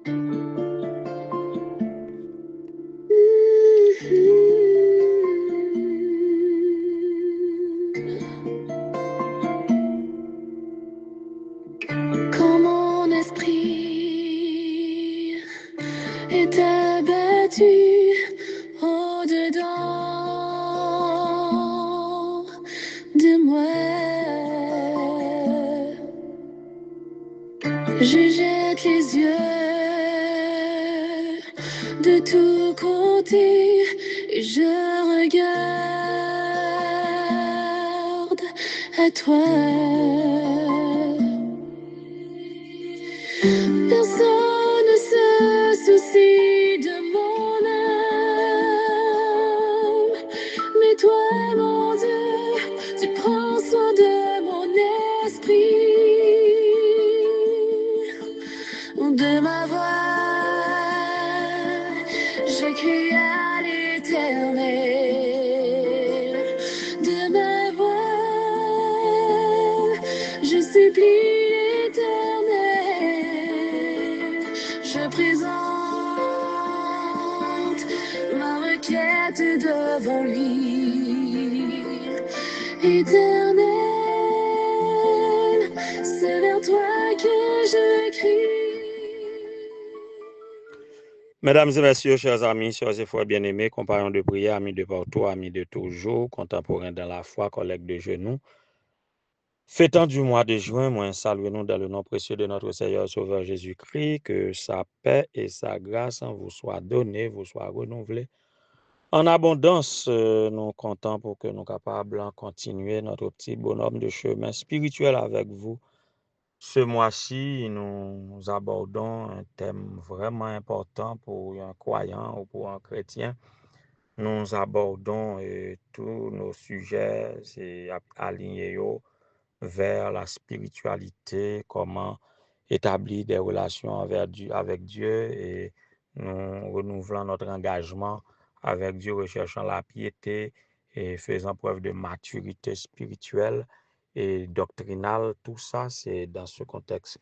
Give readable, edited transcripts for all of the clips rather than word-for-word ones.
Quand mon esprit est abattu au-dedans de moi, je jette les yeux de tous côtés et je regarde à toi. Personne ne se soucie de mon âme, mais toi, mon Dieu, tu prends soin de mon esprit, de ma voix. Je crie à l'Éternel, de ma voix. Je supplie l'Éternel, je présente ma requête devant lui. Éternel, c'est vers toi que je crie. Mesdames et messieurs, chers amis, chers et frères bien-aimés, compagnons de prière, amis de partout, amis de toujours, contemporains dans la foi, collègues de genoux. Fêtant du mois de juin, moi, saluons-nous dans le nom précieux de notre Seigneur Sauveur Jésus-Christ, que sa paix et sa grâce vous soient données, vous soient renouvelées. En abondance, nous comptons pour que nous soyons capables de continuer notre petit bonhomme de chemin spirituel avec vous. Ce mois-ci, nous abordons un thème vraiment important pour un croyant ou pour un chrétien. Nous abordons tous nos sujets alignés vers la spiritualité, comment établir des relations avec Dieu et nous renouvelons notre engagement avec Dieu, recherchant la piété et faisant preuve de maturité spirituelle et doctrinale. Tout ça, c'est dans ce contexte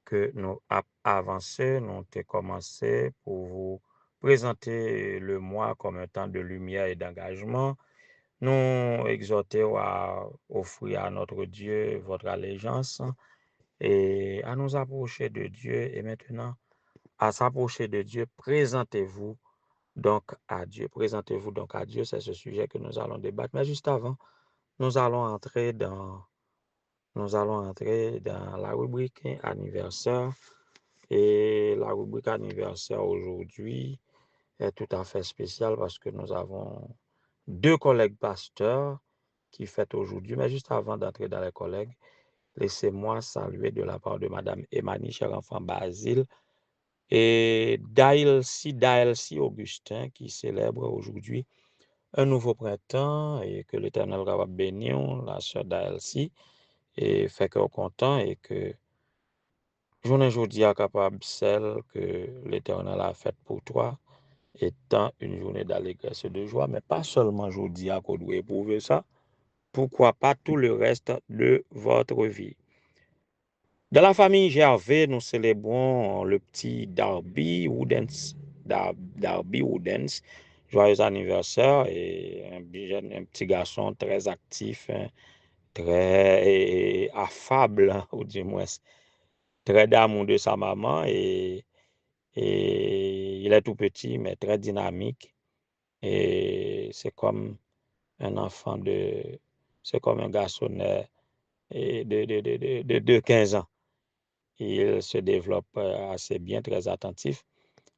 que nous avançons, nous avons commencé pour vous présenter le mois comme un temps de lumière et d'engagement. Nous exhortons à offrir à notre Dieu votre allégeance et à nous approcher de Dieu. Et maintenant, à s'approcher de Dieu, présentez-vous donc à Dieu. Présentez-vous donc à Dieu, c'est ce sujet que nous allons débattre. Mais juste avant, nous allons entrer dans la rubrique anniversaire. Et la rubrique anniversaire aujourd'hui est tout à fait spéciale parce que nous avons deux collègues pasteurs qui fêtent aujourd'hui. Mais juste avant d'entrer dans les collègues, laissez-moi saluer de la part de Madame Emani, cher enfant Basile, et Daelsi Augustin, qui célèbre aujourd'hui un nouveau printemps et que l'Éternel va bénir la sœur Daelsi et fait qu'on est content et que journée aujourd'hui est capable celle que l'Éternel a faite pour toi étant une journée d'allégresse et de joie, mais pas seulement aujourd'hui qu'on doit éprouver ça, pourquoi pas tout le reste de votre vie. Dans la famille Gervais, nous célébrons le petit Darby Woodens. Darby Woodens, joyeux anniversaire et un petit garçon très actif, très affable, ou du moins, très d'amour de sa maman et il est tout petit mais très dynamique et c'est comme un enfant c'est comme un garçon de 15 ans. Il se développe assez bien, très attentif.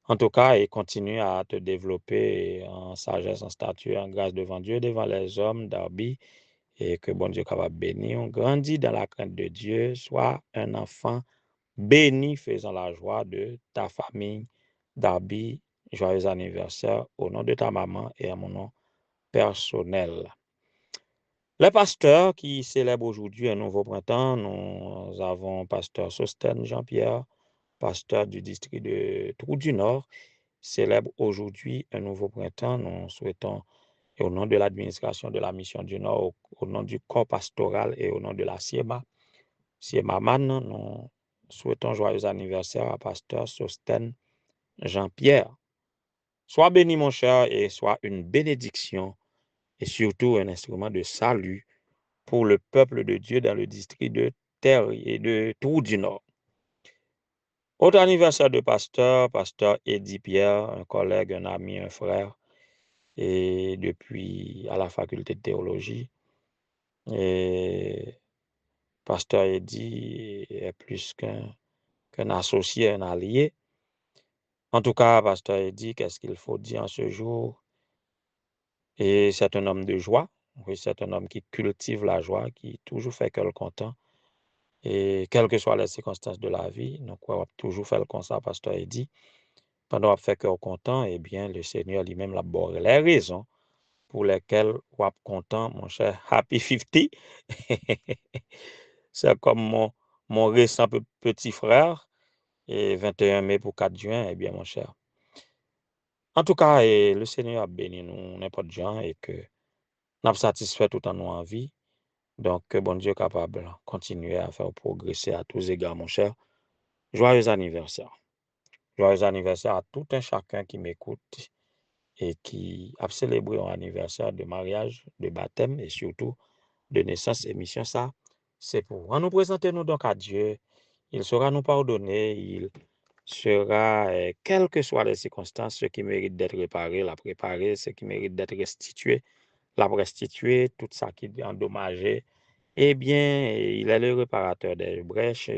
En tout cas, il continue à te développer en sagesse, en stature, en grâce devant Dieu, devant les hommes, Darby, et que bon Dieu capable bénir. On grandit dans la crainte de Dieu, soit un enfant béni faisant la joie de ta famille, Darby. Joyeux anniversaire au nom de ta maman et à mon nom personnel. Les pasteurs qui célèbrent aujourd'hui un nouveau printemps, nous avons pasteur Sosten Jean-Pierre, pasteur du district de Trou du Nord, célèbre aujourd'hui un nouveau printemps. Nous souhaitons, et au nom de l'administration de la mission du Nord, au nom du corps pastoral et au nom de la Siema Man, nous souhaitons joyeux anniversaire à pasteur Sosten Jean-Pierre. Sois béni, mon cher, et sois une bénédiction et surtout un instrument de salut pour le peuple de Dieu dans le district de Terre et de Tours du Nord. Autre anniversaire de pasteur Eddie Pierre, un collègue, un ami, un frère, et depuis à la faculté de théologie. Et pasteur Eddie est plus qu'un associé, un allié. En tout cas, pasteur Eddie, qu'est-ce qu'il faut dire en ce jour? Et c'est un homme de joie. Oui, c'est un homme qui cultive la joie, qui toujours fait cœur content. Et quelles que soient les circonstances de la vie, nous croyons toujours faire comme ça, pasteur Eddie. Pendant qu'on fait cœur content, eh bien, le Seigneur lui-même l'a boré les raisons pour lesquelles on est content, mon cher Happy 50. C'est comme mon récent petit frère, et 21 mai pour 4 juin, eh bien, mon cher. En tout cas, le Seigneur a béni nous n'importe gens et que nous sommes satisfaits tout en nous en vie. Donc, que bon Dieu est capable de continuer à faire progresser à tous égards, mon cher. Joyeux anniversaire. Joyeux anniversaire à tout un chacun qui m'écoute et qui a célébré un anniversaire de mariage, de baptême et surtout de naissance et mission. Ça, c'est pour nous présenter nous donc à Dieu. Il saura nous pardonner, il sera, quelles que soient les circonstances, ce qui mérite d'être réparé, la préparer, ce qui mérite d'être restitué, la restituer, tout ça qui est endommagé. Eh bien, il est le réparateur des brèches,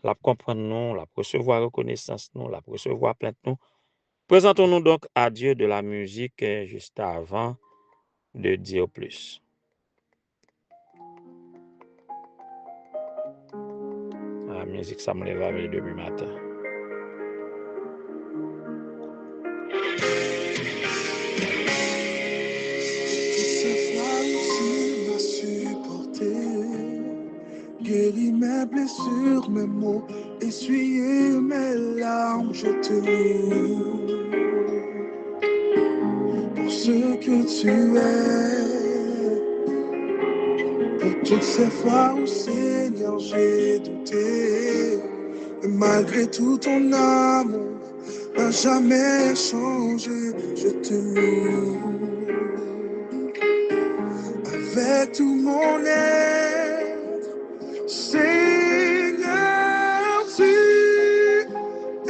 la comprendre nous, la recevoir reconnaissance nous, la recevoir plainte nous. Présentons-nous donc à Dieu de la musique juste avant de dire plus. La musique, ça me lève à mes demi matin. Guéris mes blessures, mes maux, essuyer mes larmes, je te loue. Pour ce que tu es, pour toutes ces fois où Seigneur j'ai douté, et malgré tout ton amour n'a jamais changé, je te loue. Avec tout mon être, Seigneur, tu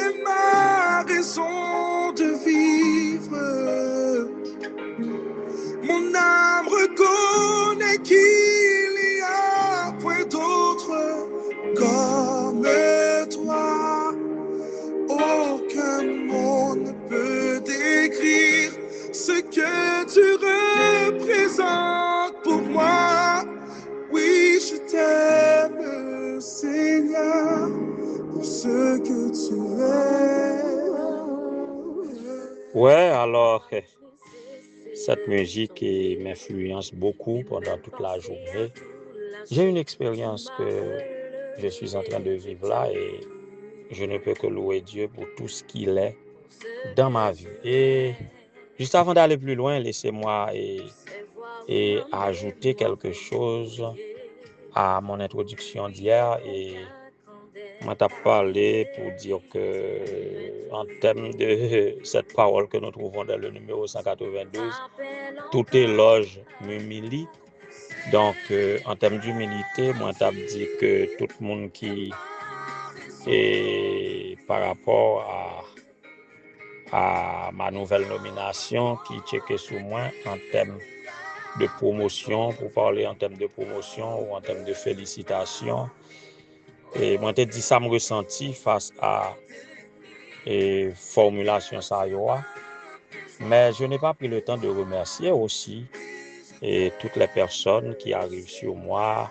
es ma raison de vivre. Mon âme reconnaît qu'il n'y a point d'autre comme toi. Aucun mot ne peut décrire ce que tu représentes pour moi. Oui, je t'aime, Seigneur, pour ce que tu es. Ouais, alors, cette musique m'influence beaucoup pendant toute la journée. J'ai une expérience que je suis en train de vivre là et je ne peux que louer Dieu pour tout ce qu'il est dans ma vie. Et juste avant d'aller plus loin, laissez-moi et ajouter quelque chose à mon introduction d'hier. Et moi, t'ai parlé pour dire que, en termes de cette parole que nous trouvons dans le numéro 192, toute éloge m'humilie. Donc, en termes d'humilité, moi, t'ai dit que tout le monde qui est par rapport à ma nouvelle nomination, qui check sur moi en termes de promotion, pour parler en termes de promotion ou en termes de félicitations. Et moi, j'ai dit ça me ressenti face à formulation ça y a. Mais je n'ai pas pris le temps de remercier aussi toutes les personnes qui arrivent sur moi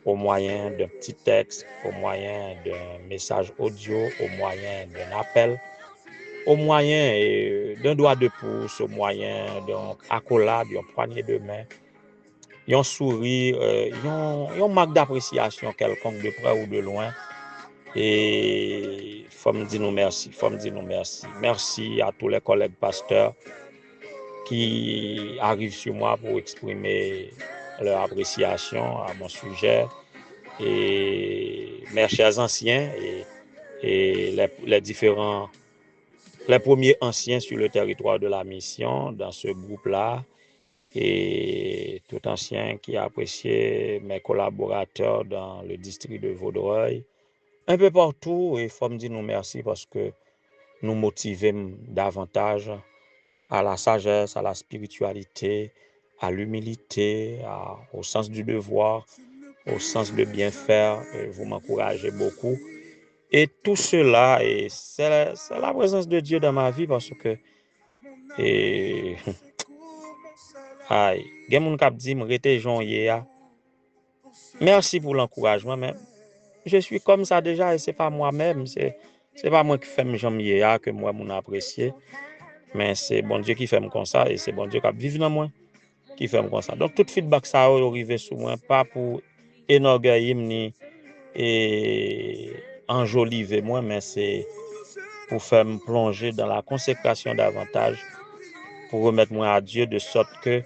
au moyen d'un petit texte, au moyen d'un message audio, au moyen d'un appel, au moyen d'un doigt de pouce, au moyen d'un accolade, d'une poignée de main, un sourire, un marque d'appréciation quelconque de près ou de loin. Et faut me dire nous merci, Merci à tous les collègues pasteurs qui arrivent sur moi pour exprimer leur appréciation à mon sujet. Et mes chers anciens et les différents les premiers anciens sur le territoire de la mission dans ce groupe-là et tout ancien qui a apprécié mes collaborateurs dans le district de Vaudreuil, un peu partout. Et il faut me dire nous merci parce que nous motivons davantage à la sagesse, à la spiritualité, à l'humilité, au sens du devoir, au sens de bien faire. Vous m'encouragez beaucoup. Et tout cela, c'est la présence de Dieu dans ma vie parce que, et, aïe, gen moun kap di m'rete jonye ya. Merci pour l'encouragement, mais je suis comme ça déjà et c'est pas moi-même, c'est pas moi qui fais me jamye ya que moi moun apprécié, mais c'est bon Dieu qui fait me comme ça et c'est bon Dieu qui vive dans moi qui fait me comme ça. Donc tout feedback ça arrivé sur moi pas pour énorgueillir ni et enjoliver moi, mais c'est pour faire me plonger dans la consécration davantage, pour remettre moi à Dieu de sorte que,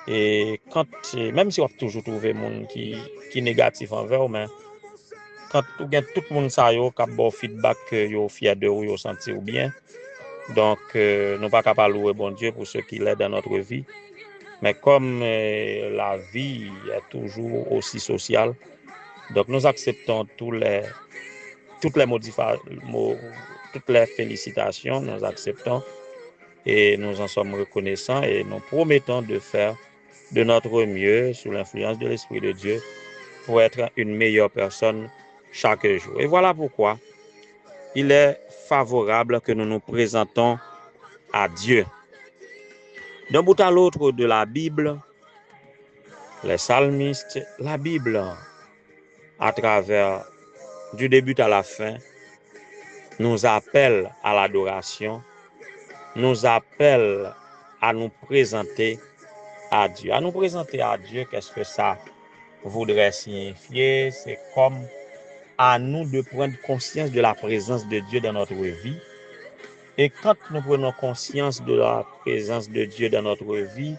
et quand, même si on toujours trouvé monde qui négatif envers, mais quand tout le monde ça yo cap bon feedback yo fier de ou yo senti ou bien, donc nous pas capable louer bon Dieu pour ce qu'il est dans notre vie, mais comme la vie est toujours aussi sociale, donc nous acceptons toutes les félicitations, nous acceptons et nous en sommes reconnaissants et nous promettons de faire de notre mieux sous l'influence de l'Esprit de Dieu pour être une meilleure personne chaque jour. Et voilà pourquoi il est favorable que nous nous présentons à Dieu. D'un bout à l'autre de la Bible, les psalmistes, la Bible, à travers du début à la fin, nous appelle à l'adoration, nous appelle à nous présenter à Dieu. À nous présenter à Dieu, qu'est-ce que ça voudrait signifier? C'est comme à nous de prendre conscience de la présence de Dieu dans notre vie. Et quand nous prenons conscience de la présence de Dieu dans notre vie,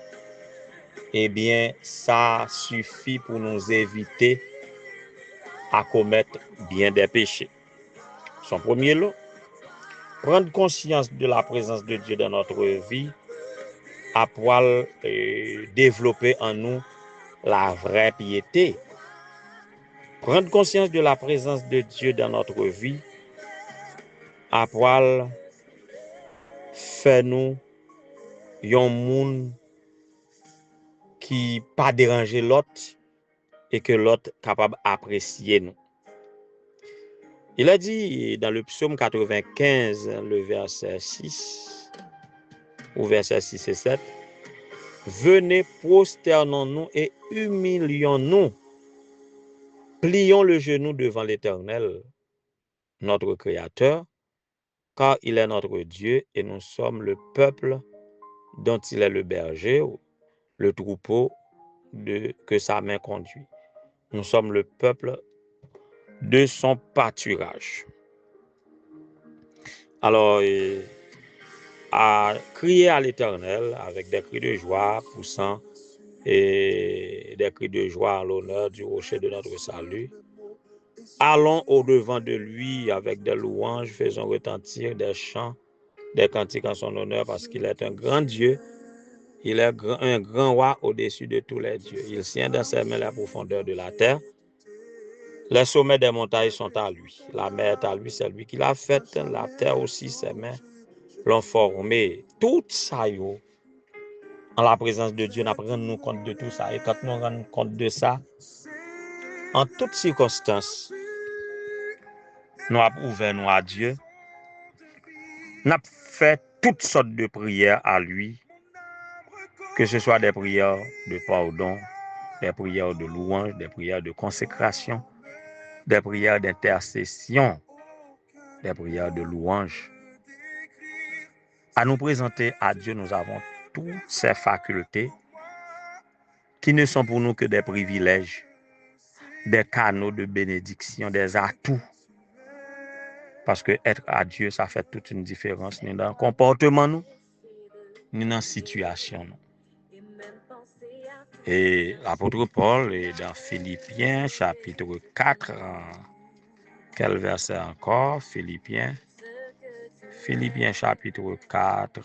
eh bien, ça suffit pour nous éviter à commettre bien des péchés. Son premier lot, prendre conscience de la présence de Dieu dans notre vie, à pouvoir développer en nous la vraie piété. Prendre conscience de la présence de Dieu dans notre vie, à pouvoir faire nous yon moun qui pas déranger l'autre et que l'autre capable d'apprécier nous. Il a dit dans le psaume 95, le verset 6, ou verset 6 et 7, venez, prosternons-nous et humilions-nous, plions le genou devant l'Éternel, notre Créateur, car il est notre Dieu et nous sommes le peuple dont il est le berger, le troupeau que sa main conduit. Nous sommes le peuple de son pâturage. Alors, à crier à l'Éternel avec des cris de joie poussant et des cris de joie à l'honneur du rocher de notre salut. Allons au-devant de lui avec des louanges, faisons retentir des chants, des cantiques en son honneur parce qu'il est un grand Dieu. Il est un grand roi au-dessus de tous les dieux. Il tient dans ses mains la profondeur de la terre. Les sommets des montagnes sont à lui. La mer est à lui, c'est lui qui l'a faite. La terre aussi, ses mains l'ont formée. Tout ça, en la présence de Dieu, nous rendons compte de tout ça. Et quand nous rendons compte de ça, en toutes circonstances, nous avons ouvert nous à Dieu. Nous avons fait toutes sortes de prières à lui, que ce soit des prières de pardon, des prières de louange, des prières de consécration, des prières d'intercession, des prières de louange. À nous présenter à Dieu, nous avons toutes ces facultés qui ne sont pour nous que des privilèges, des canaux de bénédiction, des atouts. Parce que être à Dieu, ça fait toute une différence, ni dans le comportement, nous, ni dans la situation. Nous. Et l'apôtre Paul est dans Philippiens, chapitre 4, quel verset encore? Philippiens Philippiens chapitre 4.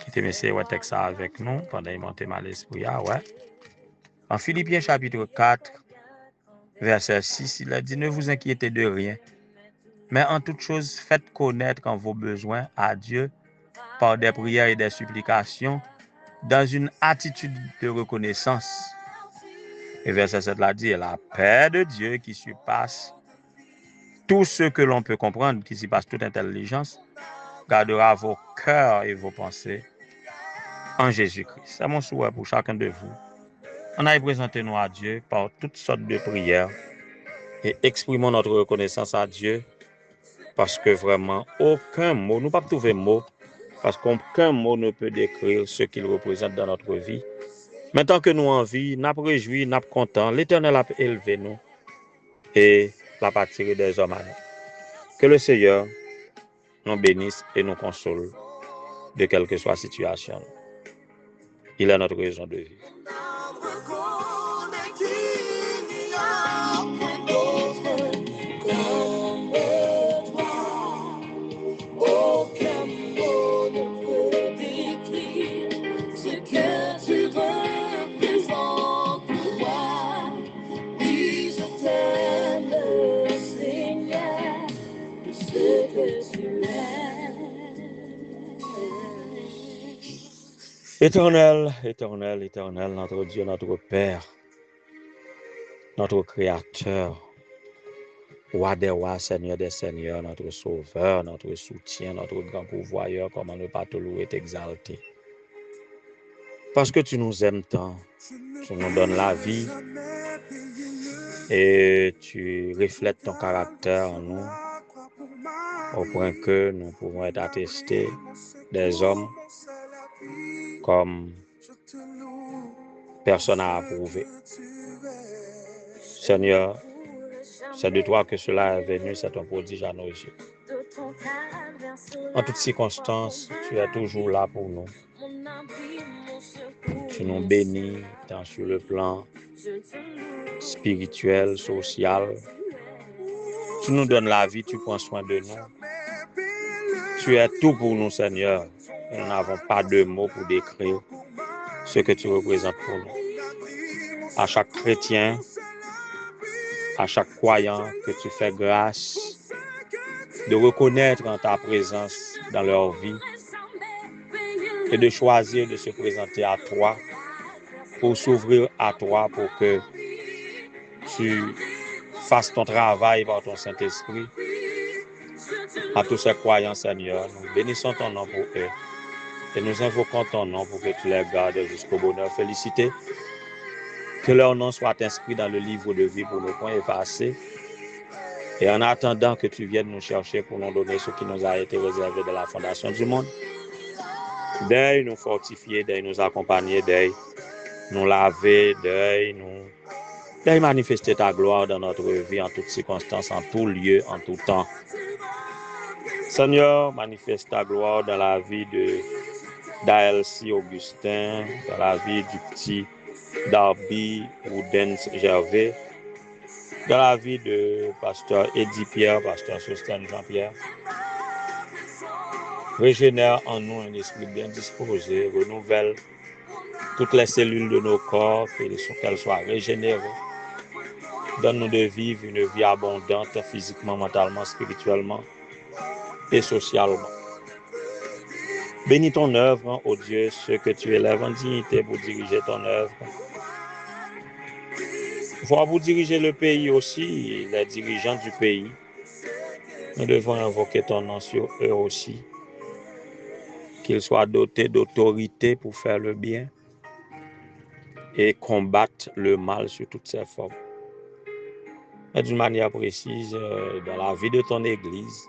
Qui te messieurs ouais texte ça avec nous pendant qu'il monte mal l'esprit. Ah ouais. En Philippiens chapitre 4, verset 6, il a dit, ne vous inquiétez de rien, mais en toute chose, faites connaître en vos besoins à Dieu par des prières et des supplications dans une attitude de reconnaissance. Et verset 7 l'a dit, et la paix de Dieu qui surpasse tout ce que l'on peut comprendre, qui surpasse toute intelligence, gardera vos cœurs et vos pensées en Jésus-Christ. C'est mon souhait pour chacun de vous. On a présenté nous à Dieu par toutes sortes de prières et exprimons notre reconnaissance à Dieu parce que vraiment, aucun mot, nous ne pouvons pas trouver mot, parce qu'aucun mot ne peut décrire ce qu'il représente dans notre vie. Maintenant que nous en vie, nous avons réjoui, nous sommes contents, l'Éternel a élevé nous et l'a tiré des hommes à nous. Que le Seigneur nous bénisse et nous console de quelle que soit la situation. Il est notre raison de vivre. Éternel, éternel, éternel, notre Dieu, notre Père, notre Créateur, Roi des rois, Seigneur des seigneurs, notre Sauveur, notre soutien, notre grand pourvoyeur, comment ne pas te louer et t'exalter. Parce que tu nous aimes tant, tu nous donnes la vie et tu reflètes ton caractère en nous, au point que nous pouvons être attestés des hommes comme personne n'a approuvé. Seigneur, c'est de toi que cela est venu, c'est un prodige à nos yeux. En toutes circonstances, tu es toujours là pour nous. Tu nous bénis tant sur le plan spirituel, social. Tu nous donnes la vie, tu prends soin de nous. Tu es tout pour nous, Seigneur. Nous n'avons pas de mots pour décrire ce que tu représentes pour nous. À chaque chrétien, à chaque croyant, que tu fais grâce de reconnaître en ta présence dans leur vie et de choisir de se présenter à toi, pour s'ouvrir à toi, pour que tu fasses ton travail par ton Saint-Esprit. À tous ces croyants, Seigneur, nous bénissons ton nom pour eux et nous invoquons ton nom pour que tu les gardes jusqu'au bonheur. Félicité. Que leur nom soit inscrit dans le livre de vie pour ne point effacer. Et en attendant que tu viennes nous chercher pour nous donner ce qui nous a été réservé de la fondation du monde, deuil nous fortifier, deuil nous accompagner, deuil nous laver, deuil manifester ta gloire dans notre vie en toutes circonstances, en tout lieu, en tout temps. Seigneur, manifeste ta gloire dans la vie d'Aelsie Augustin, dans la vie du petit Darby Woodens Gervais, dans la vie de pasteur Eddie Pierre, pasteur Sosten Jean-Pierre. Régénère en nous un esprit bien disposé, renouvelle toutes les cellules de nos corps, qu'elles soient régénérées. Donne-nous de vivre une vie abondante physiquement, mentalement, spirituellement et socialement. Bénis ton œuvre, ô Dieu, ce que tu élèves en dignité pour diriger ton œuvre. Voir pour diriger le pays aussi, les dirigeants du pays. Nous devons invoquer ton nom sur eux aussi. Qu'ils soient dotés d'autorité pour faire le bien et combattre le mal sous toutes ses formes. Mais d'une manière précise, dans la vie de ton Église,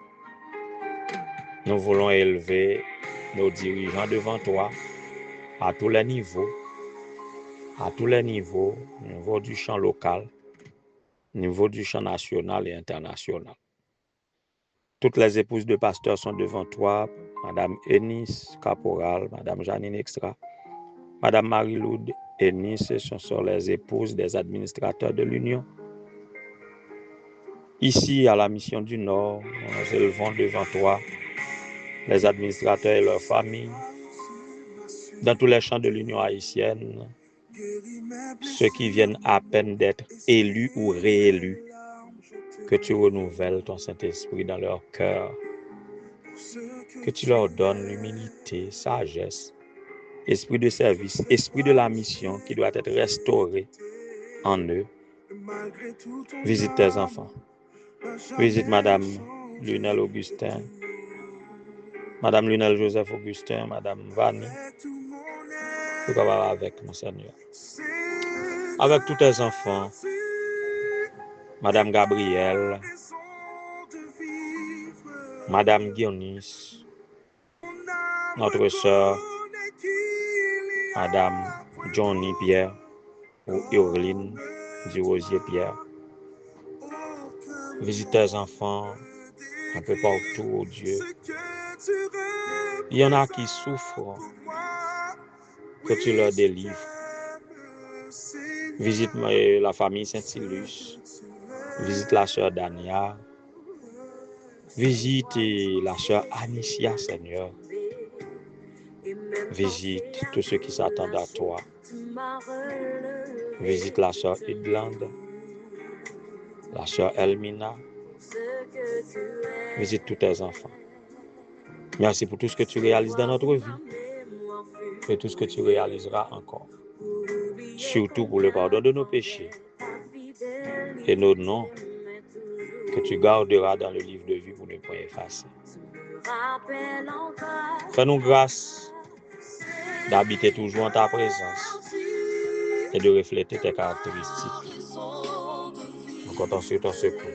nous voulons élever nos dirigeants devant toi à tous les niveaux, au niveau du champ local, au niveau du champ national et international. Toutes les épouses de pasteurs sont devant toi, Madame Eunice Caporal, Madame Janine Extra, Madame Marie-Loude Eunice, ce sont les épouses des administrateurs de l'Union. Ici, à la Mission du Nord, nous nous élevons devant toi les administrateurs et leurs familles, dans tous les champs de l'Union haïtienne, ceux qui viennent à peine d'être élus ou réélus, que tu renouvelles ton Saint-Esprit dans leur cœur, que tu leur donnes l'humilité, sagesse, esprit de service, esprit de la mission qui doit être restauré en eux. Visite tes enfants. Visite Madame Lunel Augustin, Madame Lunel Joseph Augustin, Madame Vanny. Tu vas avec mon Seigneur. Avec tous tes enfants, Madame Gabrielle, Madame Guionis, notre sœur, Madame Johnny Pierre ou Urline du Rosier Pierre. Visite tes enfants un peu partout, oh Dieu. Il y en a qui souffrent, que tu leur délivres. Visite la famille Saint-Ilus. Visite la sœur Dania. Visite la sœur Anicia, Seigneur. Visite tous ceux qui s'attendent à toi. Visite la sœur Edlande, la sœur Elmina. Visite tous tes enfants. Merci pour tout ce que tu réalises dans notre vie et tout ce que tu réaliseras encore. Surtout pour le pardon de nos péchés et nos noms que tu garderas dans le livre de vie pour ne pas effacer. Fais-nous grâce d'habiter toujours en ta présence et de refléter tes caractéristiques en comptant sur ton secours.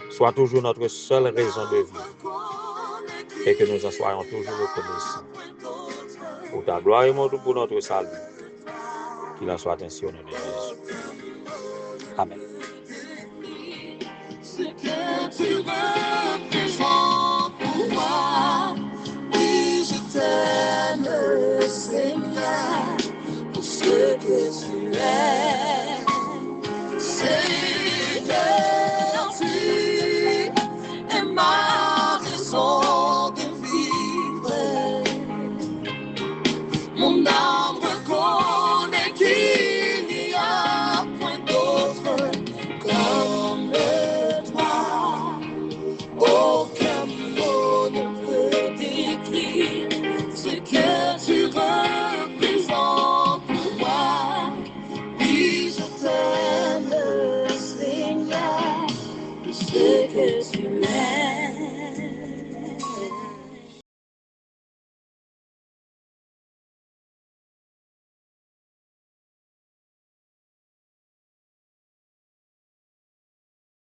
Sois toujours notre seule raison de vie et que nous en soyons toujours reconnaissants. Pour ta gloire et pour notre salut, qu'il en soit ainsi au nom de Jésus. Amen. Ce que tu représentes pour moi, oui, je t'aime, Seigneur, pour ce que tu es. Seigneur, tu es ma raison de vivre. Mon âme